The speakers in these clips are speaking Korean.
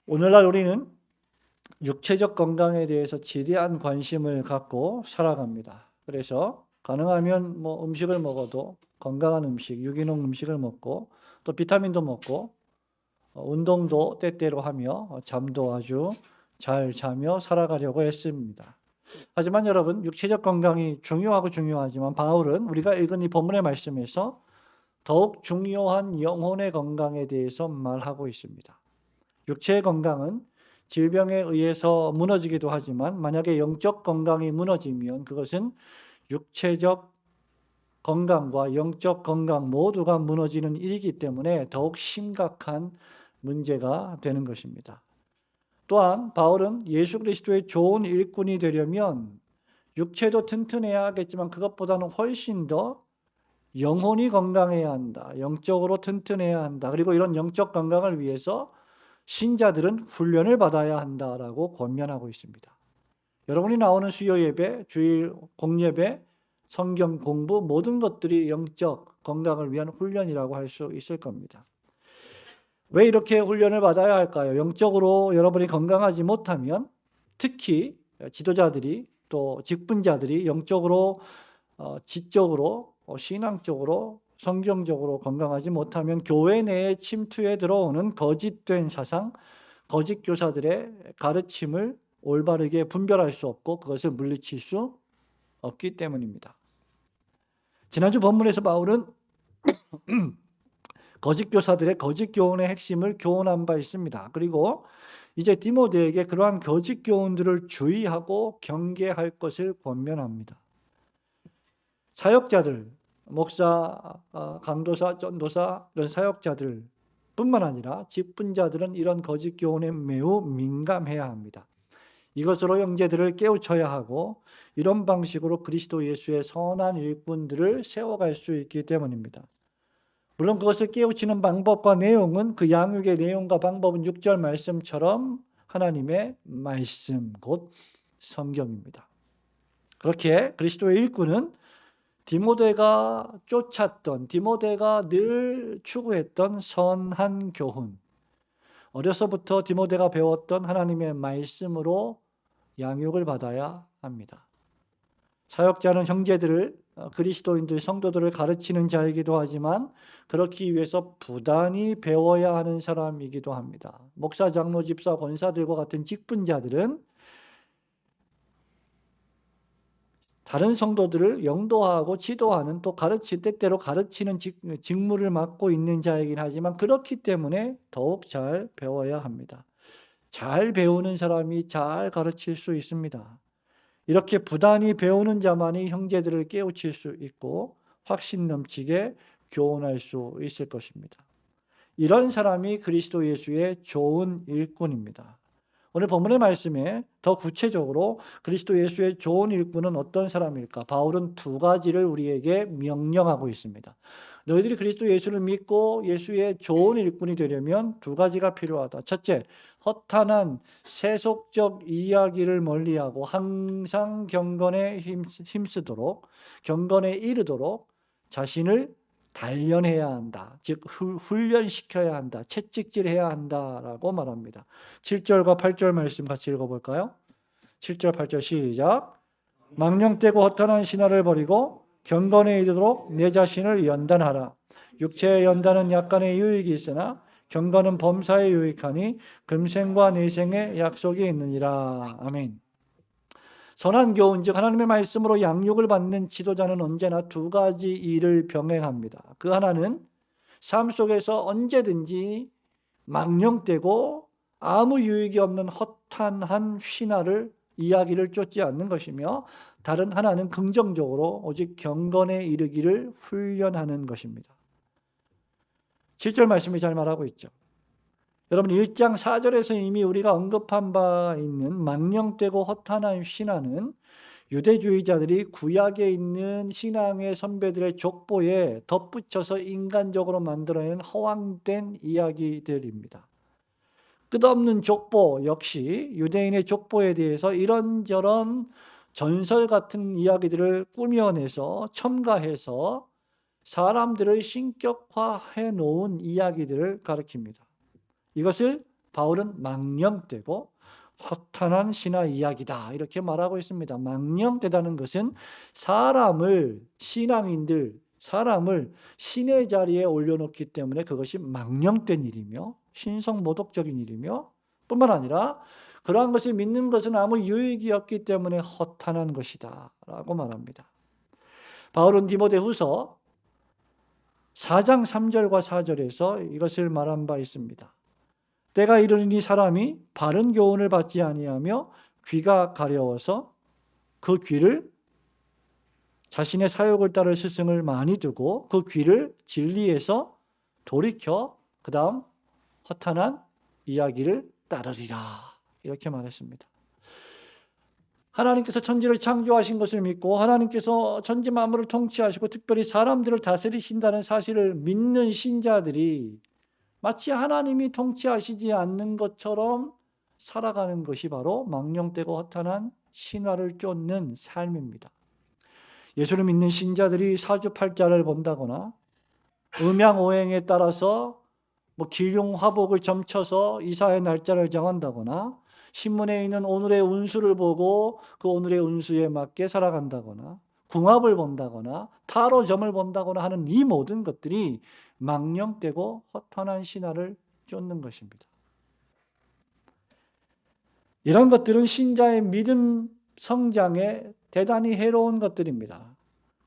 오늘날 우리는 육체적 건강에 대해서 지대한 관심을 갖고 살아갑니다. 그래서 가능하면 음식을 먹어도 건강한 음식, 유기농 음식을 먹고 또 비타민도 먹고 운동도 때때로 하며 잠도 아주 잘 자며 살아가려고 했습니다. 하지만 여러분, 육체적 건강이 중요하지만 바울은 우리가 읽은 이 본문의 말씀에서 더욱 중요한 영혼의 건강에 대해서 말하고 있습니다. 육체의 건강은 질병에 의해서 무너지기도 하지만 만약에 영적 건강이 무너지면 그것은 육체적 건강과 영적 건강 모두가 무너지는 일이기 때문에 더욱 심각한 문제가 되는 것입니다. 또한 바울은 예수 그리스도의 좋은 일꾼이 되려면 육체도 튼튼해야 하겠지만 그것보다는 훨씬 더 영혼이 건강해야 한다. 영적으로 튼튼해야 한다. 그리고 이런 영적 건강을 위해서 신자들은 훈련을 받아야 한다라고 권면하고 있습니다. 여러분이 나오는 수요 예배, 주일 공예배, 성경 공부 모든 것들이 영적 건강을 위한 훈련이라고 할 수 있을 겁니다. 왜 이렇게 훈련을 받아야 할까요? 영적으로 여러분이 건강하지 못하면 특히 지도자들이 또 직분자들이 영적으로 지적으로 신앙적으로 성경적으로 건강하지 못하면 교회 내에 침투해 들어오는 거짓된 사상, 거짓 교사들의 가르침을 올바르게 분별할 수 없고 그것을 물리칠 수 없기 때문입니다. 지난주 본문에서 바울은 거짓 교사들의 거짓 교훈의 핵심을 교훈한 바 있습니다. 그리고 이제 디모데에게 그러한 거짓 교훈들을 주의하고 경계할 것을 권면합니다. 사역자들, 목사, 강도사, 전도사 이런 사역자들 뿐만 아니라 직분자들은 이런 거짓 교훈에 매우 민감해야 합니다. 이것으로 형제들을 깨우쳐야 하고 이런 방식으로 그리스도 예수의 선한 일꾼들을 세워갈 수 있기 때문입니다. 물론 그것을 깨우치는 방법과 내용은 그 양육의 내용과 방법은 6절 말씀처럼 하나님의 말씀 곧 성경입니다. 그렇게 그리스도의 일꾼은 디모데가 쫓았던, 디모데가 늘 추구했던 선한 교훈, 어려서부터 디모데가 배웠던 하나님의 말씀으로 양육을 받아야 합니다. 사역자는 형제들을, 그리스도인들, 성도들을 가르치는 자이기도 하지만 그렇기 위해서 부단히 배워야 하는 사람이기도 합니다. 목사, 장로, 집사, 권사들과 같은 직분자들은 다른 성도들을 영도하고 지도하는 또 때때로 가르치는 직무를 맡고 있는 자이긴 하지만 그렇기 때문에 더욱 잘 배워야 합니다. 잘 배우는 사람이 잘 가르칠 수 있습니다. 이렇게 부단히 배우는 자만이 형제들을 깨우칠 수 있고 확신 넘치게 교훈할 수 있을 것입니다. 이런 사람이 그리스도 예수의 좋은 일꾼입니다. 오늘 본문의 말씀에 더 구체적으로 그리스도 예수의 좋은 일꾼은 어떤 사람일까? 바울은 두 가지를 우리에게 명령하고 있습니다. 너희들이 그리스도 예수를 믿고 예수의 좋은 일꾼이 되려면 두 가지가 필요하다. 첫째, 허탄한 세속적 이야기를 멀리하고 항상 경건에 힘쓰도록, 경건에 이르도록 자신을 단련해야 한다. 즉 훈련시켜야 한다. 채찍질해야 한다라고 말합니다. 7절과 8절 말씀 같이 읽어볼까요? 7절 8절 시작. 망령되고 허탄한 신화를 버리고 경건에 이르도록 내 자신을 연단하라. 육체의 연단은 약간의 유익이 있으나 경건은 범사에 유익하니 금생과 내생의 약속이 있느니라. 아멘. 선한 교훈, 즉 하나님의 말씀으로 양육을 받는 지도자는 언제나 두 가지 일을 병행합니다. 그 하나는 삶 속에서 언제든지 망령되고 아무 유익이 없는 허탄한 이야기를 쫓지 않는 것이며 다른 하나는 긍정적으로 오직 경건에 이르기를 훈련하는 것입니다. 7절 말씀이 잘 말하고 있죠. 여러분 1장 4절에서 이미 우리가 언급한 바 있는 망령되고 허탄한 신화는 유대주의자들이 구약에 있는 신앙의 선배들의 족보에 덧붙여서 인간적으로 만들어낸 허황된 이야기들입니다. 끝없는 족보 역시 유대인의 족보에 대해서 이런저런 전설 같은 이야기들을 꾸며내서 첨가해서 사람들을 신격화해 놓은 이야기들을 가리킵니다. 이것을 바울은 망령되고 허탄한 신화 이야기다 이렇게 말하고 있습니다. 망령되다는 것은 사람을 신의 자리에 올려놓기 때문에 그것이 망령된 일이며 신성모독적인 일이며 뿐만 아니라 그러한 것을 믿는 것은 아무 유익이 없기 때문에 허탄한 것이다 라고 말합니다. 바울은 디모데후서 4장 3절과 4절에서 이것을 말한 바 있습니다. 때가 이르니 사람이 바른 교훈을 받지 아니하며 귀가 가려워서 그 귀를 자신의 사욕을 따를 스승을 많이 두고 그 귀를 진리에서 돌이켜 그 다음 허탄한 이야기를 따르리라 이렇게 말했습니다. 하나님께서 천지를 창조하신 것을 믿고 하나님께서 천지 만물을 통치하시고 특별히 사람들을 다스리신다는 사실을 믿는 신자들이 마치 하나님이 통치하시지 않는 것처럼 살아가는 것이 바로 망령되고 허탄한 신화를 쫓는 삶입니다. 예수를 믿는 신자들이 사주팔자를 본다거나 음양오행에 따라서 기륭화복을 점쳐서 이사의 날짜를 정한다거나 신문에 있는 오늘의 운수를 보고 그 오늘의 운수에 맞게 살아간다거나 궁합을 본다거나 타로점을 본다거나 하는 이 모든 것들이 망령되고 허탄한 신화를 쫓는 것입니다. 이런 것들은 신자의 믿음 성장에 대단히 해로운 것들입니다.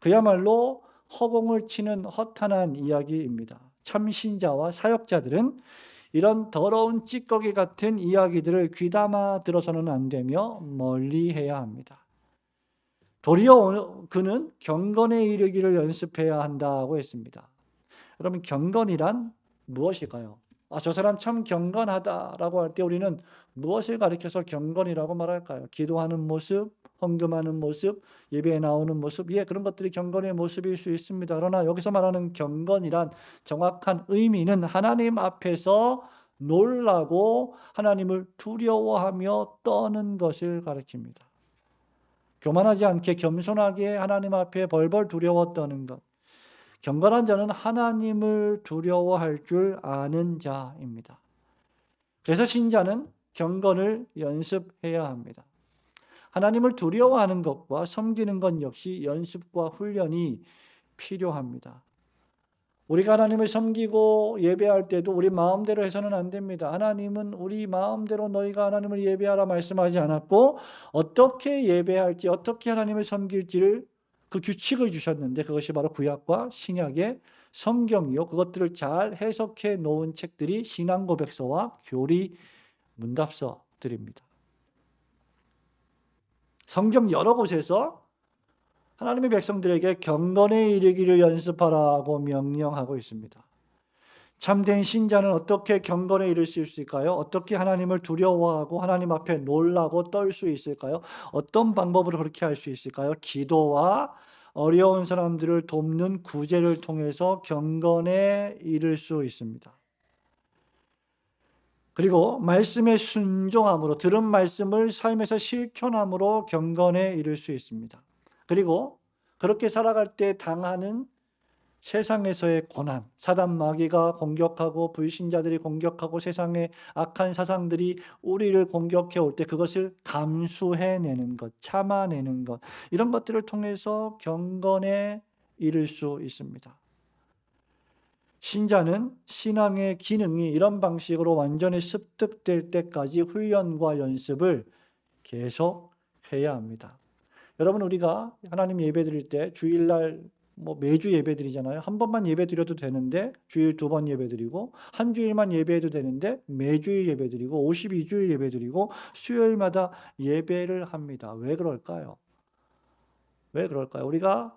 그야말로 허공을 치는 허탄한 이야기입니다. 참신자와 사역자들은 이런 더러운 찌꺼기 같은 이야기들을 귀담아 들어서는 안 되며 멀리해야 합니다. 도리어 그는 경건에 이르기를 연습해야 한다고 했습니다. 여러분, 경건이란 무엇일까요? 저 사람 참 경건하다라고 할 때 우리는 무엇을 가리켜서 경건이라고 말할까요? 기도하는 모습, 헌금하는 모습, 예배에 나오는 모습, 그런 것들이 경건의 모습일 수 있습니다. 그러나 여기서 말하는 경건이란 정확한 의미는 하나님 앞에서 놀라고 하나님을 두려워하며 떠는 것을 가리킵니다. 교만하지 않게 겸손하게 하나님 앞에 벌벌 두려워 떠는 것. 경건한 자는 하나님을 두려워할 줄 아는 자입니다. 그래서 신자는 경건을 연습해야 합니다. 하나님을 두려워하는 것과 섬기는 것 역시 연습과 훈련이 필요합니다. 우리가 하나님을 섬기고 예배할 때도 우리 마음대로 해서는 안 됩니다. 하나님은 우리 마음대로 너희가 하나님을 예배하라 말씀하지 않았고 어떻게 예배할지 어떻게 하나님을 섬길지를 그 규칙을 주셨는데 그것이 바로 구약과 신약의 성경이요. 그것들을 잘 해석해 놓은 책들이 신앙고백서와 교리 문답서들입니다. 성경 여러 곳에서 하나님의 백성들에게 경건에 이르기를 연습하라고 명령하고 있습니다. 참된 신자는 어떻게 경건에 이를 수 있을까요? 어떻게 하나님을 두려워하고 하나님 앞에 놀라고 떨 수 있을까요? 어떤 방법으로 그렇게 할 수 있을까요? 기도와 어려운 사람들을 돕는 구제를 통해서 경건에 이를 수 있습니다. 그리고 말씀에 순종함으로 들은 말씀을 삶에서 실천함으로 경건에 이를 수 있습니다. 그리고 그렇게 살아갈 때 당하는 세상에서의 고난, 사단 마귀가 공격하고 불신자들이 공격하고 세상의 악한 사상들이 우리를 공격해 올 때 그것을 감수해내는 것, 참아내는 것, 이런 것들을 통해서 경건에 이를 수 있습니다. 신자는 신앙의 기능이 이런 방식으로 완전히 습득될 때까지 훈련과 연습을 계속 해야 합니다. 여러분, 우리가 하나님 예배 드릴 때 주일날 매주 예배 드리잖아요. 한 번만 예배 드려도 되는데 주일 2번 예배 드리고 한 주일만 예배해도 되는데 매주일 예배 드리고 52주일 예배 드리고 수요일마다 예배를 합니다. 왜 그럴까요? 왜 그럴까요? 우리가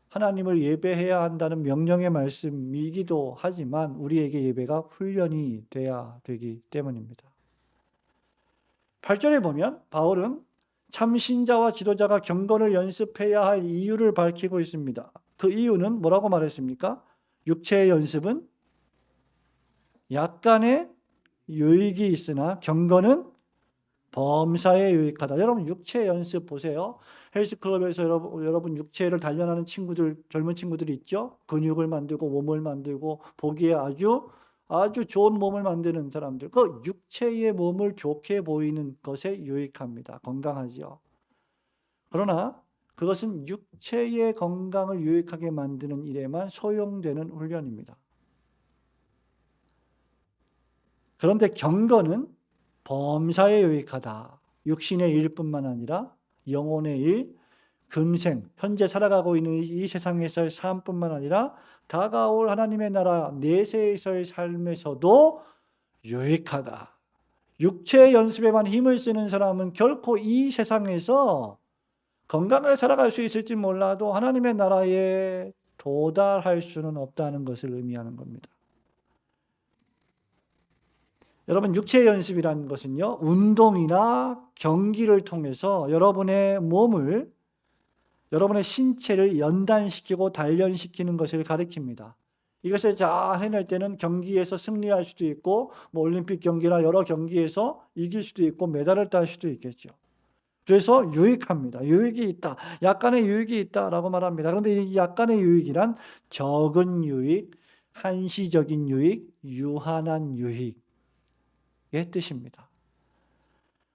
하나님을 예배해야 한다는 명령의 말씀이기도 하지만 우리에게 예배가 훈련이 돼야 되기 때문입니다. 8절에 보면 바울은 참신자와 지도자가 경건을 연습해야 할 이유를 밝히고 있습니다. 그 이유는 뭐라고 말했습니까? 육체의 연습은 약간의 유익이 있으나 경건은 범사에 유익하다. 여러분, 육체 연습 보세요. 헬스클럽에서 여러분 육체를 단련하는 친구들, 젊은 친구들이 있죠. 근육을 만들고 몸을 만들고 보기에 아주 아주 좋은 몸을 만드는 사람들, 그 육체의 몸을 좋게 보이는 것에 유익합니다. 건강하죠. 그러나 그것은 육체의 건강을 유익하게 만드는 일에만 소용되는 훈련입니다. 그런데 경건은 범사에 유익하다. 육신의 일뿐만 아니라 영혼의 일, 금생, 현재 살아가고 있는 이 세상에서의 삶뿐만 아니라 다가올 하나님의 나라 내세에서의 삶에서도 유익하다. 육체의 연습에만 힘을 쓰는 사람은 결코 이 세상에서 건강하게 살아갈 수 있을지 몰라도 하나님의 나라에 도달할 수는 없다는 것을 의미하는 겁니다. 여러분, 육체의 연습이라는 것은요, 운동이나 경기를 통해서 여러분의 몸을, 여러분의 신체를 연단시키고 단련시키는 것을 가리킵니다. 이것을 잘 해낼 때는 경기에서 승리할 수도 있고, 올림픽 경기나 여러 경기에서 이길 수도 있고, 메달을 딸 수도 있겠죠. 그래서 유익합니다. 유익이 있다. 약간의 유익이 있다라고 말합니다. 그런데 이 약간의 유익이란 적은 유익, 한시적인 유익, 유한한 유익의 뜻입니다.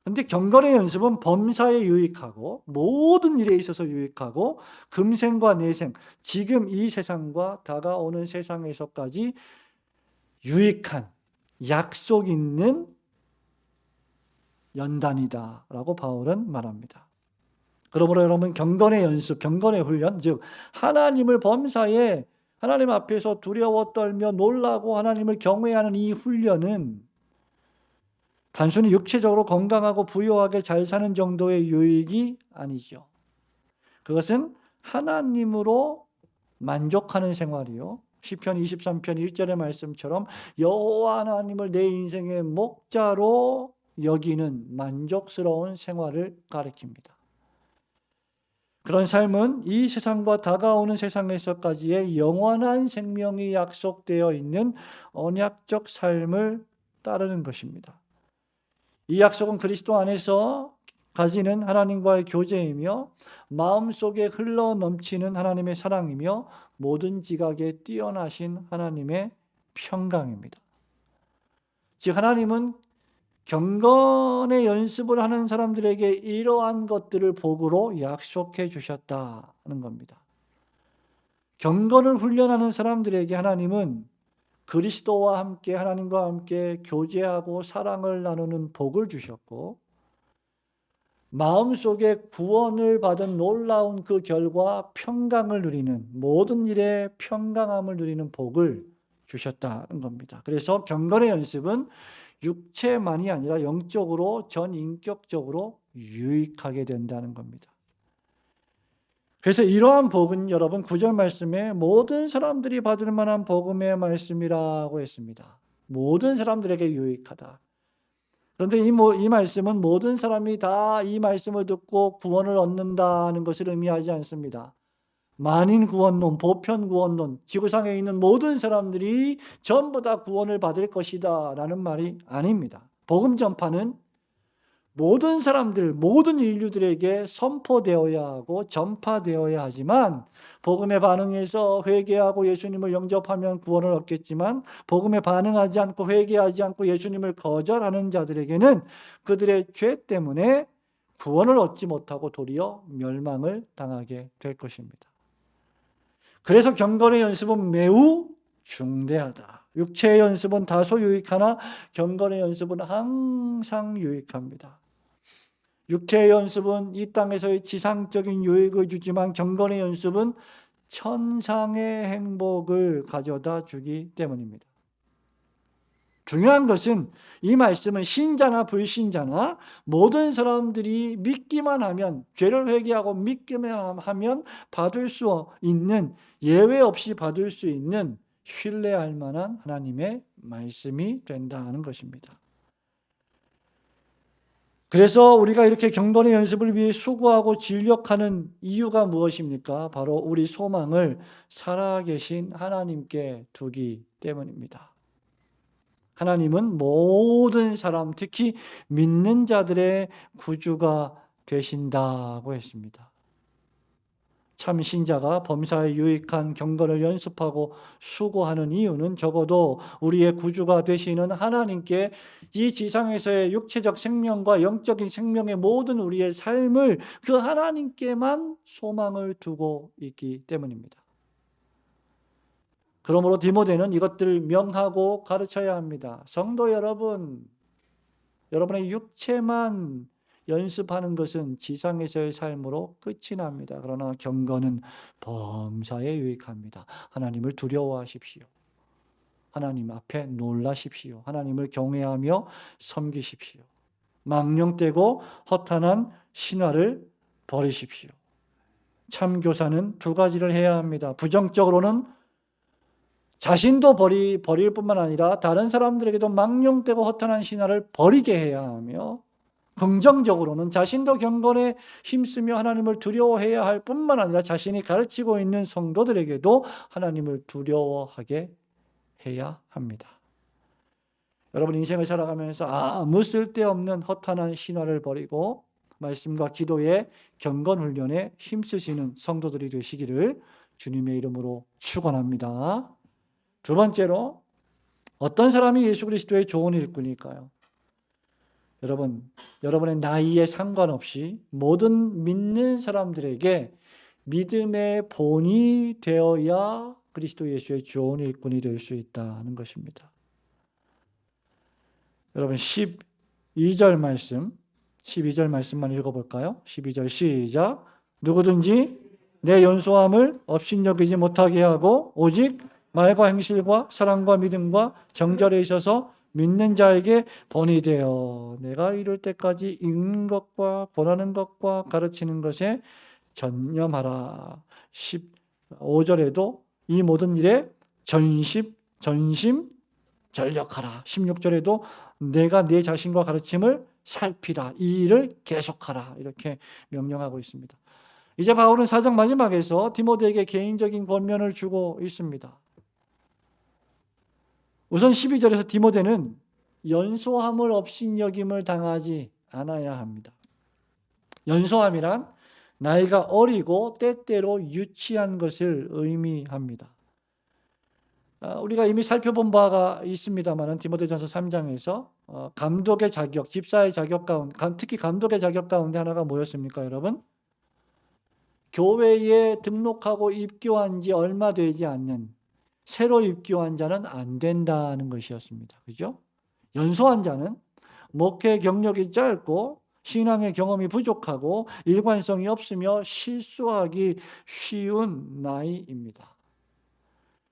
그런데 경건의 연습은 범사에 유익하고 모든 일에 있어서 유익하고 금생과 내생, 지금 이 세상과 다가오는 세상에서까지 유익한 약속 있는 연단이다라고 바울은 말합니다. 그러므로 여러분, 경건의 연습, 경건의 훈련, 즉 하나님을 범사에 하나님 앞에서 두려워 떨며 놀라고 하나님을 경외하는 이 훈련은 단순히 육체적으로 건강하고 부유하게 잘 사는 정도의 유익이 아니죠. 그것은 하나님으로 만족하는 생활이요. 시편 23편 1절의 말씀처럼 여호와 하나님을 내 인생의 목자로 여기는 만족스러운 생활을 가리킵니다. 그런 삶은 이 세상과 다가오는 세상에서까지의 영원한 생명이 약속되어 있는 언약적 삶을 따르는 것입니다. 이 약속은 그리스도 안에서 가지는 하나님과의 교제이며 마음속에 흘러넘치는 하나님의 사랑이며 모든 지각에 뛰어나신 하나님의 평강입니다. 즉 하나님은 경건의 연습을 하는 사람들에게 이러한 것들을 복으로 약속해 주셨다는 겁니다. 경건을 훈련하는 사람들에게 하나님은 그리스도와 함께 하나님과 함께 교제하고 사랑을 나누는 복을 주셨고, 마음속에 구원을 받은 놀라운 그 결과 평강을 누리는, 모든 일에 평강함을 누리는 복을 주셨다는 겁니다. 그래서 경건의 연습은 육체만이 아니라 영적으로 전인격적으로 유익하게 된다는 겁니다. 그래서 이러한 복은 여러분 9절 말씀에 모든 사람들이 받을 만한 복음의 말씀이라고 했습니다. 모든 사람들에게 유익하다. 그런데 이 말씀은 모든 사람이 다 이 말씀을 듣고 구원을 얻는다는 것을 의미하지 않습니다. 만인 구원론, 보편 구원론, 지구상에 있는 모든 사람들이 전부 다 구원을 받을 것이다 라는 말이 아닙니다. 복음 전파는 모든 사람들, 모든 인류들에게 선포되어야 하고 전파되어야 하지만, 복음에 반응해서 회개하고 예수님을 영접하면 구원을 얻겠지만 복음에 반응하지 않고 회개하지 않고 예수님을 거절하는 자들에게는 그들의 죄 때문에 구원을 얻지 못하고 도리어 멸망을 당하게 될 것입니다. 그래서 경건의 연습은 매우 중대하다. 육체의 연습은 다소 유익하나 경건의 연습은 항상 유익합니다. 육체의 연습은 이 땅에서의 지상적인 유익을 주지만 경건의 연습은 천상의 행복을 가져다 주기 때문입니다. 중요한 것은 이 말씀은 신자나 불신자나 모든 사람들이 믿기만 하면, 죄를 회개하고 믿기만 하면 받을 수 있는, 예외 없이 받을 수 있는 신뢰할 만한 하나님의 말씀이 된다는 것입니다. 그래서 우리가 이렇게 경건의 연습을 위해 수고하고 진력하는 이유가 무엇입니까? 바로 우리 소망을 살아계신 하나님께 두기 때문입니다. 하나님은 모든 사람, 특히 믿는 자들의 구주가 되신다고 했습니다. 참 신자가 범사에 유익한 경건을 연습하고 수고하는 이유는 적어도 우리의 구주가 되시는 하나님께 이 지상에서의 육체적 생명과 영적인 생명의 모든 우리의 삶을 그 하나님께만 소망을 두고 있기 때문입니다. 그러므로 디모데는 이것들을 명하고 가르쳐야 합니다. 성도 여러분, 여러분의 육체만 연습하는 것은 지상에서의 삶으로 끝이 납니다. 그러나 경건은 범사에 유익합니다. 하나님을 두려워하십시오. 하나님 앞에 놀라십시오. 하나님을 경외하며 섬기십시오. 망령되고 허탄한 신화를 버리십시오. 참 교사는 두 가지를 해야 합니다. 부정적으로는 자신도 버릴 뿐만 아니라 다른 사람들에게도 망령되고 허탄한 신화를 버리게 해야 하며, 긍정적으로는 자신도 경건에 힘쓰며 하나님을 두려워해야 할 뿐만 아니라 자신이 가르치고 있는 성도들에게도 하나님을 두려워하게 해야 합니다. 여러분 인생을 살아가면서 아무 쓸데없는 허탄한 신화를 버리고 말씀과 기도의 경건 훈련에 힘쓰시는 성도들이 되시기를 주님의 이름으로 축원합니다. 두 번째로, 어떤 사람이 예수 그리스도의 좋은 일꾼일까요? 여러분, 여러분의 나이에 상관없이 모든 믿는 사람들에게 믿음의 본이 되어야 그리스도 예수의 좋은 일꾼이 될 수 있다는 것입니다. 여러분 12절 말씀만 읽어볼까요? 12절 시작. 누구든지 내 연소함을 업신여기지 못하게 하고 오직 말과 행실과 사랑과 믿음과 정절에 있어서 믿는 자에게 본이 되어 내가 이룰 때까지 읽는 것과 권하는 것과 가르치는 것에 전념하라. 15절에도 이 모든 일에 전심 전력하라. 16절에도 내가 내 자신과 가르침을 살피라. 이 일을 계속하라. 이렇게 명령하고 있습니다. 이제 바울은 사장 마지막에서 디모데에게 개인적인 권면을 주고 있습니다. 우선 12절에서 디모데는 연소함을 업신여김을 당하지 않아야 합니다. 연소함이란 나이가 어리고 때때로 유치한 것을 의미합니다. 우리가 이미 살펴본 바가 있습니다만 디모데전서 3장에서 감독의 자격, 집사의 자격 가운데, 특히 감독의 자격 가운데 하나가 뭐였습니까, 여러분? 교회에 등록하고 입교한 지 얼마 되지 않는 새로 입교한 자는 안 된다는 것이었습니다. 그죠? 연소한 자는 목회 경력이 짧고 신앙의 경험이 부족하고 일관성이 없으며 실수하기 쉬운 나이입니다.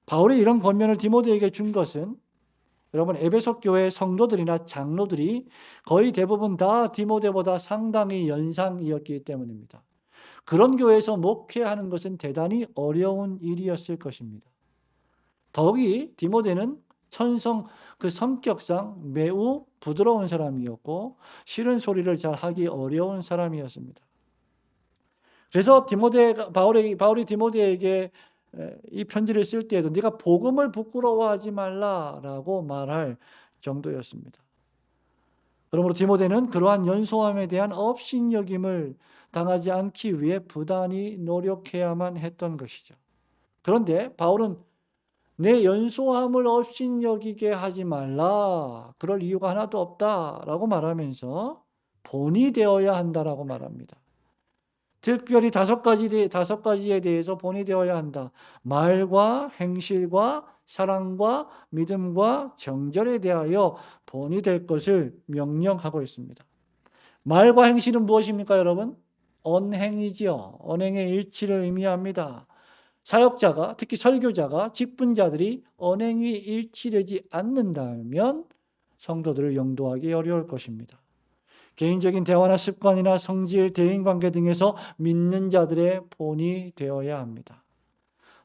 바울이 이런 권면을 디모데에게 준 것은 여러분 에베소 교회 성도들이나 장로들이 거의 대부분 다 디모데보다 상당히 연상이었기 때문입니다. 그런 교회에서 목회하는 것은 대단히 어려운 일이었을 것입니다. 더욱이 디모데는 그 성격상 매우 부드러운 사람이었고 싫은 소리를 잘 하기 어려운 사람이었습니다. 그래서 바울이 디모데에게 이 편지를 쓸 때에도 네가 복음을 부끄러워하지 말라라고 말할 정도였습니다. 그러므로 디모데는 그러한 연소함에 대한 업신여김을 당하지 않기 위해 부단히 노력해야만 했던 것이죠. 그런데 바울은 내 연소함을 업신여기게 하지 말라. 그럴 이유가 하나도 없다라고 말하면서 본이 되어야 한다라고 말합니다. 특별히 다섯 가지에 대해서 본이 되어야 한다. 말과 행실과 사랑과 믿음과 정절에 대하여 본이 될 것을 명령하고 있습니다. 말과 행실은 무엇입니까, 여러분? 언행이지요. 언행의 일치를 의미합니다. 사역자가, 특히 설교자가, 직분자들이 언행이 일치되지 않는다면 성도들을 영도하기 어려울 것입니다. 개인적인 대화나 습관이나 성질, 대인관계 등에서 믿는 자들의 본이 되어야 합니다.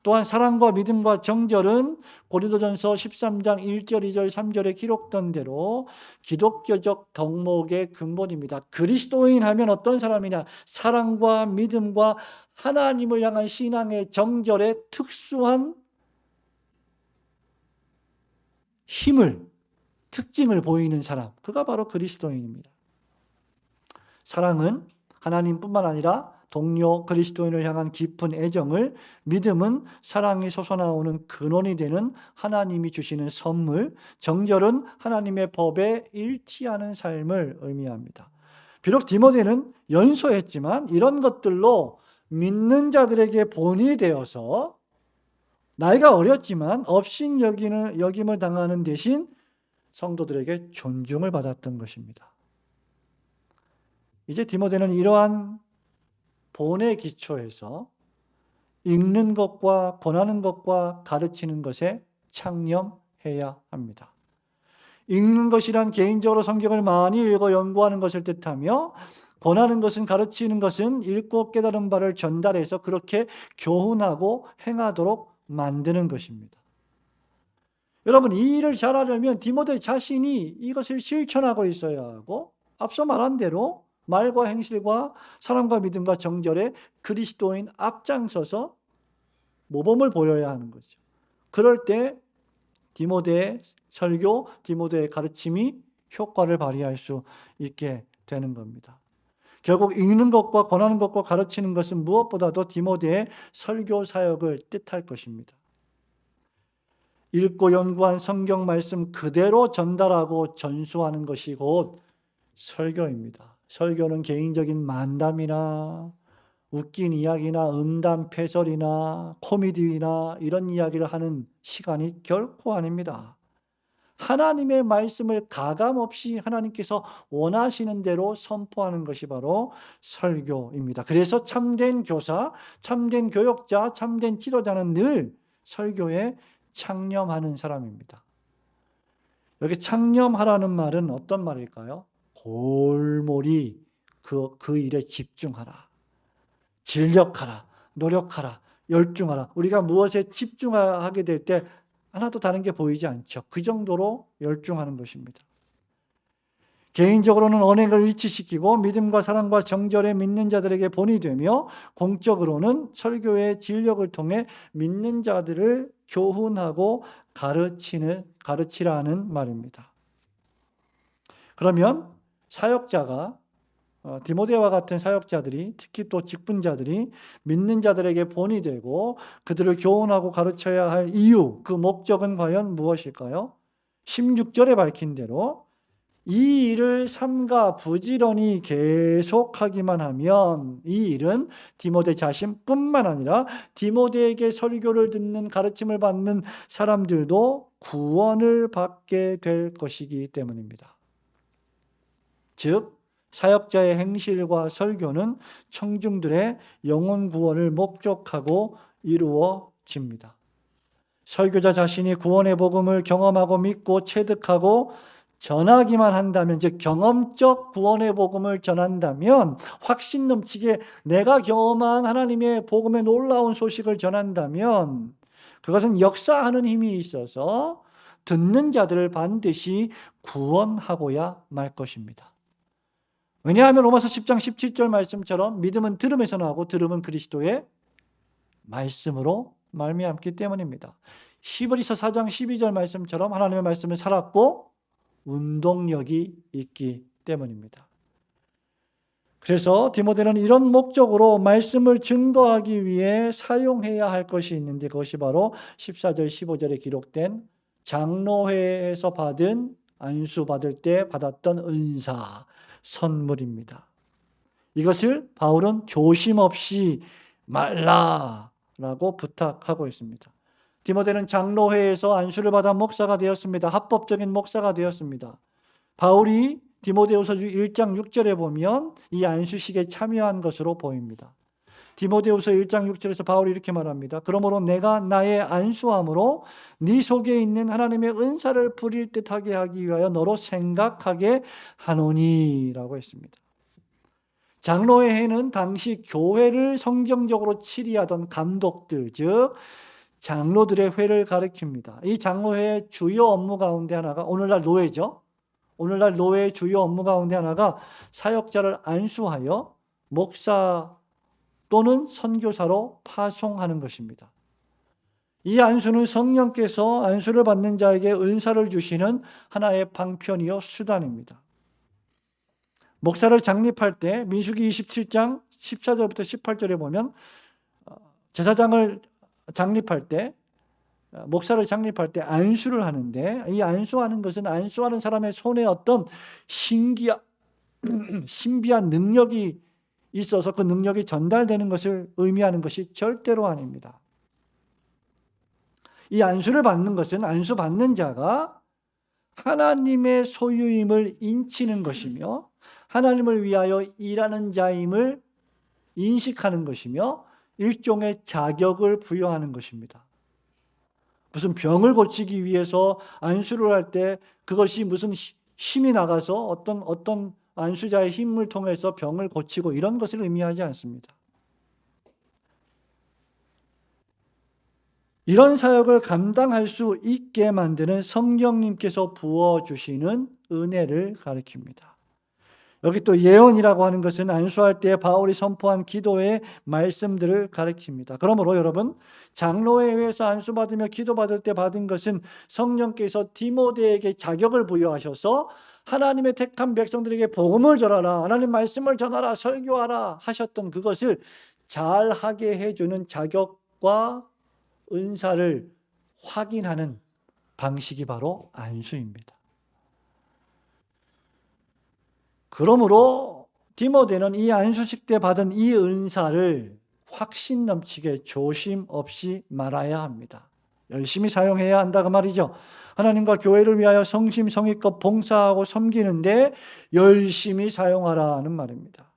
또한 사랑과 믿음과 정절은 고린도전서 13장 1절, 2절, 3절에 기록된 대로 기독교적 덕목의 근본입니다. 그리스도인 하면 어떤 사람이냐? 사랑과 믿음과 하나님을 향한 신앙의 정절의 특수한 특징을 보이는 사람, 그가 바로 그리스도인입니다. 사랑은 하나님뿐만 아니라 동료 그리스도인을 향한 깊은 애정을, 믿음은 사랑이 솟아나오는 근원이 되는 하나님이 주시는 선물, 정절은 하나님의 법에 일치하는 삶을 의미합니다. 비록 디모데는 연소했지만 이런 것들로 믿는 자들에게 본이 되어서 나이가 어렸지만 업신 여김을 당하는 대신 성도들에게 존중을 받았던 것입니다. 이제 디모데는 이러한 본의 기초에서 읽는 것과 권하는 것과 가르치는 것에 창념해야 합니다. 읽는 것이란 개인적으로 성경을 많이 읽어 연구하는 것을 뜻하며, 권하는 것은, 가르치는 것은 읽고 깨달은 바를 전달해서 그렇게 교훈하고 행하도록 만드는 것입니다. 여러분, 이 일을 잘하려면 디모데 자신이 이것을 실천하고 있어야 하고, 앞서 말한 대로 말과 행실과 사랑과 믿음과 정절에 그리스도인 앞장서서 모범을 보여야 하는 거죠. 그럴 때 디모데의 설교, 디모데의 가르침이 효과를 발휘할 수 있게 되는 겁니다. 결국 읽는 것과 권하는 것과 가르치는 것은 무엇보다도 디모데의 설교 사역을 뜻할 것입니다. 읽고 연구한 성경 말씀 그대로 전달하고 전수하는 것이 곧 설교입니다. 설교는 개인적인 만담이나 웃긴 이야기나 음담 패설이나 코미디나 이런 이야기를 하는 시간이 결코 아닙니다. 하나님의 말씀을 가감없이 하나님께서 원하시는 대로 선포하는 것이 바로 설교입니다. 그래서 참된 교사, 참된 교역자, 참된 지도자는 늘 설교에 창념하는 사람입니다. 여기 창념하라는 말은 어떤 말일까요? 골몰이 그 일에 집중하라. 진력하라. 노력하라. 열중하라. 우리가 무엇에 집중하게 될 때 하나도 다른 게 보이지 않죠. 그 정도로 열중하는 것입니다. 개인적으로는 언행을 일치시키고 믿음과 사랑과 정절에 믿는 자들에게 본이 되며, 공적으로는 설교의 진력을 통해 믿는 자들을 교훈하고 가르치라는 말입니다. 그러면 사역자가 디모데와 같은 사역자들이, 특히 또 직분자들이 믿는 자들에게 본이 되고 그들을 교훈하고 가르쳐야 할 이유, 그 목적은 과연 무엇일까요? 16절에 밝힌 대로 이 일을 삼가 부지런히 계속하기만 하면, 이 일은 디모데 자신뿐만 아니라 디모데에게 설교를 듣는, 가르침을 받는 사람들도 구원을 받게 될 것이기 때문입니다. 즉 사역자의 행실과 설교는 청중들의 영혼 구원을 목적하고 이루어집니다. 설교자 자신이 구원의 복음을 경험하고 믿고 체득하고 전하기만 한다면, 즉 경험적 구원의 복음을 전한다면, 확신 넘치게 내가 경험한 하나님의 복음의 놀라운 소식을 전한다면, 그것은 역사하는 힘이 있어서 듣는 자들을 반드시 구원하고야 말 것입니다. 왜냐하면 로마서 10장 17절 말씀처럼 믿음은 들음에서 나오고 들음은 그리스도의 말씀으로 말미암기 때문입니다. 히브리서 4장 12절 말씀처럼 하나님의 말씀은 살았고 운동력이 있기 때문입니다. 그래서 디모데는 이런 목적으로 말씀을 증거하기 위해 사용해야 할 것이 있는데, 그것이 바로 14절 15절에 기록된 장로회에서 받은, 안수 받을 때 받았던 은사, 선물입니다. 이것을 바울은 조심 없이 말라라고 부탁하고 있습니다. 디모데는 장로회에서 안수를 받아 목사가 되었습니다. 합법적인 목사가 되었습니다. 바울이 디모데후서 1장 6절에 보면 이 안수식에 참여한 것으로 보입니다. 디모데후서 1장 6절에서 바울이 이렇게 말합니다. 그러므로 내가 나의 안수함으로 네 속에 있는 하나님의 은사를 부릴 듯하게 하기 위하여 너로 생각하게 하노니라고 했습니다. 장로의 회는 당시 교회를 성경적으로 치리하던 감독들, 즉 장로들의 회를 가리킵니다. 이 장로회의 주요 업무 가운데 하나가, 오늘날 노회죠. 오늘날 노회의 주요 업무 가운데 하나가 사역자를 안수하여 목사 또는 선교사로 파송하는 것입니다. 이 안수는 성령께서 안수를 받는 자에게 은사를 주시는 하나의 방편이요 수단입니다. 목사를 장립할 때 민수기 27장 14절부터 18절에 보면 제사장을 장립할 때 목사를 장립할 때 안수를 하는데, 이 안수하는 것은 안수하는 사람의 손에 어떤 신비한 능력이 있어서 그 능력이 전달되는 것을 의미하는 것이 절대로 아닙니다. 이 안수를 받는 것은 안수 받는 자가 하나님의 소유임을 인치는 것이며 하나님을 위하여 일하는 자임을 인식하는 것이며 일종의 자격을 부여하는 것입니다. 무슨 병을 고치기 위해서 안수를 할 때 그것이 무슨 힘이 나가서 어떤 안수자의 힘을 통해서 병을 고치고 이런 것을 의미하지 않습니다. 이런 사역을 감당할 수 있게 만드는 성령님께서 부어주시는 은혜를 가리킵니다. 여기 또 예언이라고 하는 것은 안수할 때 바울이 선포한 기도의 말씀들을 가리킵니다. 그러므로 여러분, 장로에 의해서 안수받으며 기도받을 때 받은 것은 성령께서 디모데에게 자격을 부여하셔서 하나님의 택한 백성들에게 복음을 전하라, 하나님 말씀을 전하라, 설교하라 하셨던 그것을 잘하게 해주는 자격과 은사를 확인하는 방식이 바로 안수입니다. 그러므로 디모데는 이 안수식 때 받은 이 은사를 확신 넘치게 조심 없이 말아야 합니다. 열심히 사용해야 한다 그 말이죠. 하나님과 교회를 위하여 성심성의껏 봉사하고 섬기는데 열심히 사용하라는 말입니다.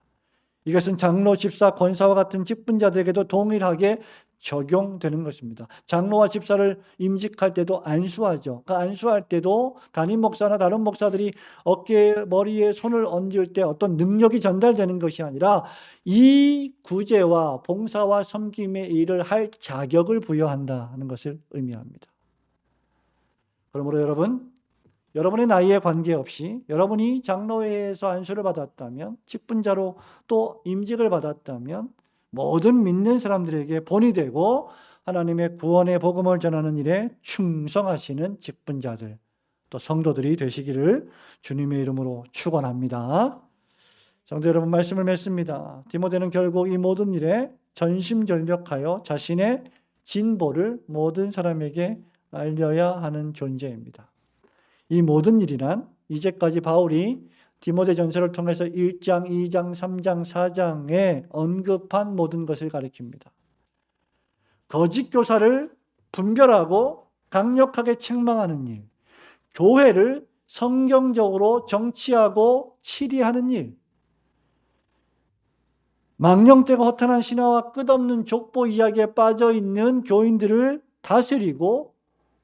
이것은 장로, 집사, 권사와 같은 직분자들에게도 동일하게 적용되는 것입니다. 장로와 집사를 임직할 때도 안수하죠. 그 안수할 때도 담임 목사나 다른 목사들이 어깨에 머리에 손을 얹을 때 어떤 능력이 전달되는 것이 아니라 이 구제와 봉사와 섬김의 일을 할 자격을 부여한다는 것을 의미합니다. 그러므로 여러분의 나이에 관계없이 여러분이 장로회에서 안수를 받았다면, 직분자로 또 임직을 받았다면 모든 믿는 사람들에게 본이 되고 하나님의 구원의 복음을 전하는 일에 충성하시는 직분자들, 또 성도들이 되시기를 주님의 이름으로 축원합니다. 성도 여러분, 말씀을 맺습니다. 디모데는 결국 이 모든 일에 전심전력하여 자신의 진보를 모든 사람에게 알려야 하는 존재입니다. 이 모든 일이란 이제까지 바울이 디모데전서를 통해서 1장, 2장, 3장, 4장에 언급한 모든 것을 가리킵니다. 거짓 교사를 분별하고 강력하게 책망하는 일, 교회를 성경적으로 정치하고 치리하는 일, 망령되고 허탄한 신화와 끝없는 족보 이야기에 빠져 있는 교인들을 다스리고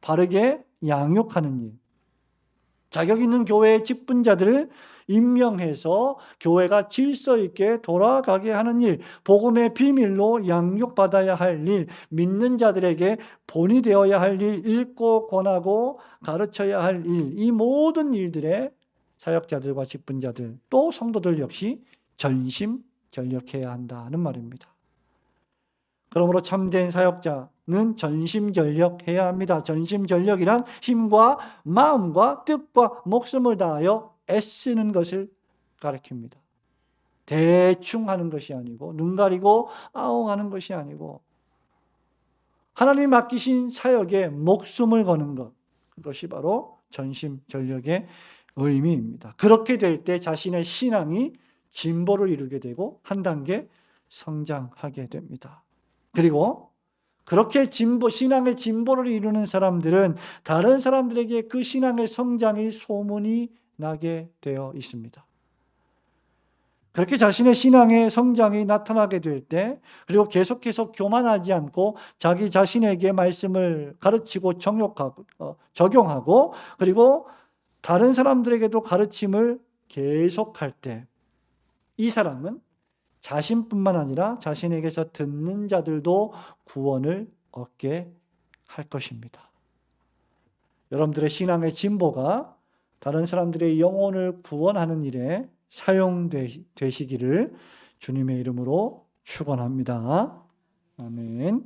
바르게 양육하는 일, 자격 있는 교회의 직분자들을 임명해서 교회가 질서 있게 돌아가게 하는 일, 복음의 비밀로 양육받아야 할 일, 믿는 자들에게 본이 되어야 할 일, 읽고 권하고 가르쳐야 할 일, 이 모든 일들에 사역자들과 직분자들 또 성도들 역시 전심전력해야 한다는 말입니다. 그러므로 참된 사역자는 전심전력해야 합니다. 전심전력이란 힘과 마음과 뜻과 목숨을 다하여 애쓰는 것을 가리킵니다. 대충 하는 것이 아니고, 눈 가리고 아웅하는 것이 아니고, 하나님이 맡기신 사역에 목숨을 거는 것, 그것이 바로 전심전력의 의미입니다. 그렇게 될 때 자신의 신앙이 진보를 이루게 되고 한 단계 성장하게 됩니다. 그리고 그렇게 신앙의 진보를 이루는 사람들은 다른 사람들에게 그 신앙의 성장이 소문이 나게 되어 있습니다. 그렇게 자신의 신앙의 성장이 나타나게 될 때, 그리고 계속해서 교만하지 않고 자기 자신에게 말씀을 가르치고 적용하고, 그리고 다른 사람들에게도 가르침을 계속할 때, 이 사람은 자신뿐만 아니라 자신에게서 듣는 자들도 구원을 얻게 할 것입니다. 여러분들의 신앙의 진보가 다른 사람들의 영혼을 구원하는 일에 사용되시기를 주님의 이름으로 축원합니다. 아멘.